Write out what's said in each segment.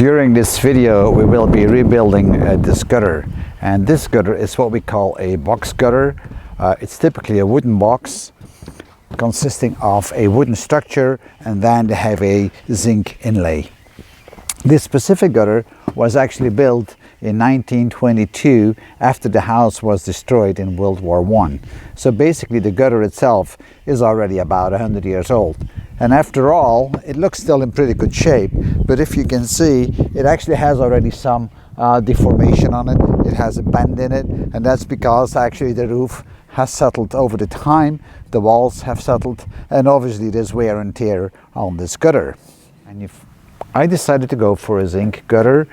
During this video we will be rebuilding this gutter, and this gutter is what we call a box gutter. It's typically a wooden box consisting of a wooden structure, and then they have a zinc inlay. This specific gutter was actually built in 1922 after the house was destroyed in World War I. So basically the gutter itself is already about 100 years old. And after all, it looks still in pretty good shape, but if you can see, it actually has already some deformation on it. It has a bend in it, and that's because actually the roof has settled over the time, the walls have settled, and obviously there's wear and tear on this gutter. And if I decided to go for a zinc gutter.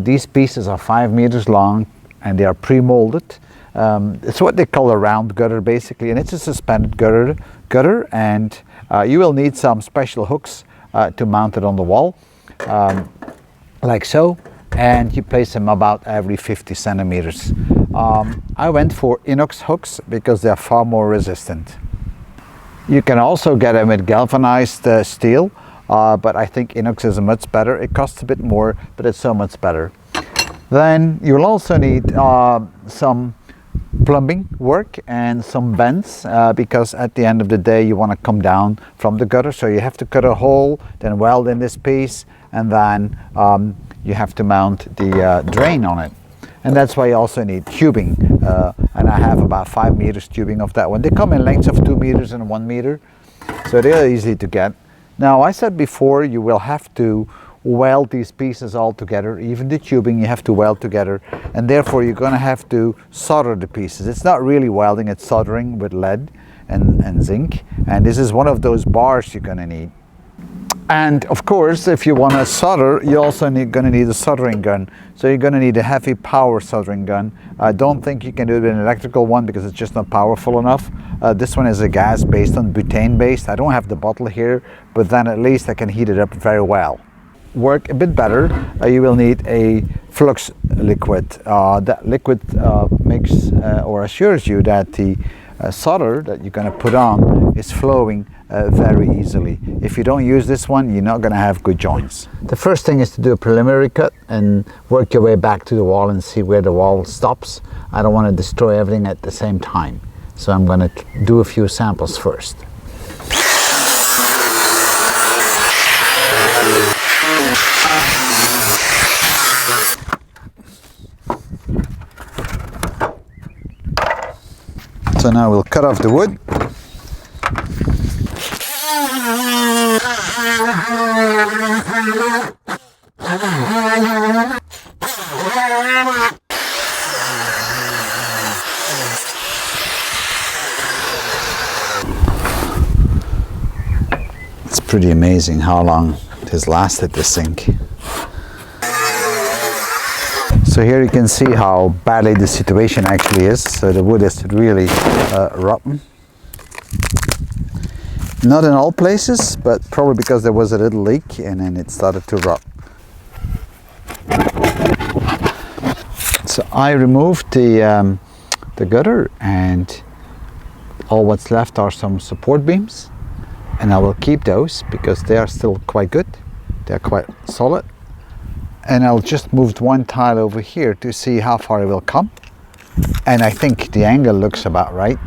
These pieces are 5 meters long and they are pre-molded. It's what they call a round gutter basically, and it's a suspended gutter, and you will need some special hooks to mount it on the wall, like so, and you place them about every 50 centimeters. I went for inox hooks because they are far more resistant. You can also get them with galvanized steel. But I think inox is much better. It costs a bit more, but it's so much better. Then you'll also need some plumbing work and some bends, because at the end of the day you want to come down from the gutter, so you have to cut a hole, then weld in this piece, and then you have to mount the drain on it. And that's why you also need tubing, and I have about 5 meters tubing of that one. They come in lengths of 2 meters and 1 meter, so they're easy to get. Now, I said before, you will have to weld these pieces all together. Even the tubing you have to weld together, and therefore you're going to have to solder the pieces. It's not really welding, it's soldering with lead and zinc, and this is one of those bars you're going to need. And of course, if you want to solder, you're also going to need a soldering gun. So you're going to need a heavy power soldering gun. I don't think you can do it with an electrical one because it's just not powerful enough. This one is a gas based on butane based. I don't have the bottle here, but then at least I can heat it up very well. Work a bit better, you will need a flux liquid. That liquid makes or assures you that the solder that you're going to put on is flowing very easily. If you don't use this one, you're not going to have good joints. The first thing is to do a preliminary cut and work your way back to the wall and see where the wall stops. I don't want to destroy everything at the same time, so I'm going to do a few samples first. So now we'll cut off the wood. It's pretty amazing how long it has lasted, this zinc. So here you can see how badly the situation actually is. So the wood is really rotten. Not in all places, but probably because there was a little leak and then it started to rot. So I removed the gutter, and all what's left are some support beams, and I will keep those because they are still quite good. They are quite solid. And I'll just move one tile over here to see how far it will come, and I think the angle looks about right.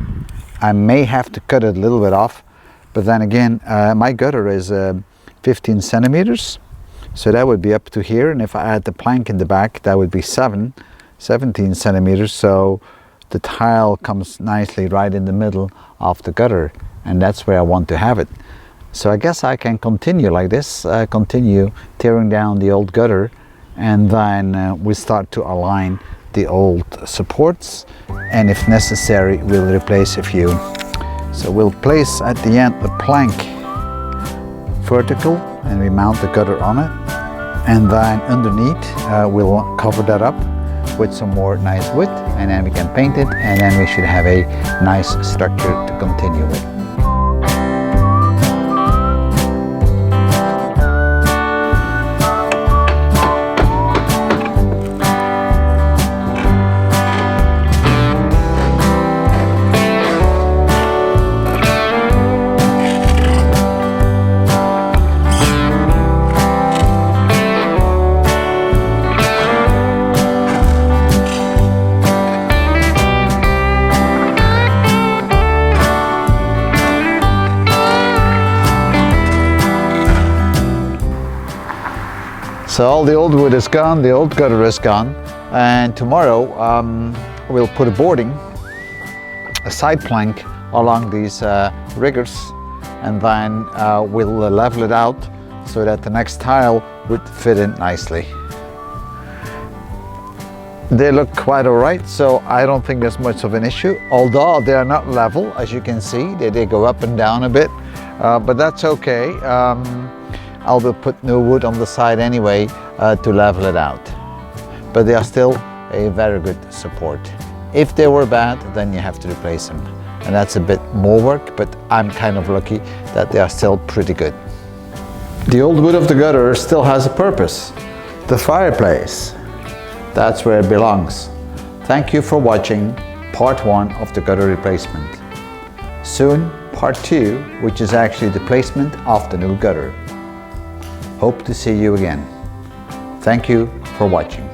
I may have to cut it a little bit off, but then again, my gutter is 15 centimeters, so that would be up to here, and if I add the plank in the back, that would be 17 centimeters, so the tile comes nicely right in the middle of the gutter, and that's where I want to have it. So I guess I can continue like this, continue tearing down the old gutter, and then we start to align the old supports, and if necessary we'll replace a few. So we'll place at the end the plank vertical, and we mount the gutter on it, and then underneath we'll cover that up with some more nice wood, and then we can paint it, and then we should have a nice structure to continue with. So all the old wood is gone, the old gutter is gone, and tomorrow we'll put a boarding, a side plank along these riggers, and then we'll level it out so that the next tile would fit in nicely. They look quite alright, so I don't think there's much of an issue, although they are not level. As you can see, they go up and down a bit, but that's okay. I will put new wood on the side anyway to level it out. But they are still a very good support. If they were bad, then you have to replace them. And that's a bit more work, but I'm kind of lucky that they are still pretty good. The old wood of the gutter still has a purpose. The fireplace. That's where it belongs. Thank you for watching part 1 of the gutter replacement. Soon, part 2, which is actually the placement of the new gutter. Hope to see you again. Thank you for watching.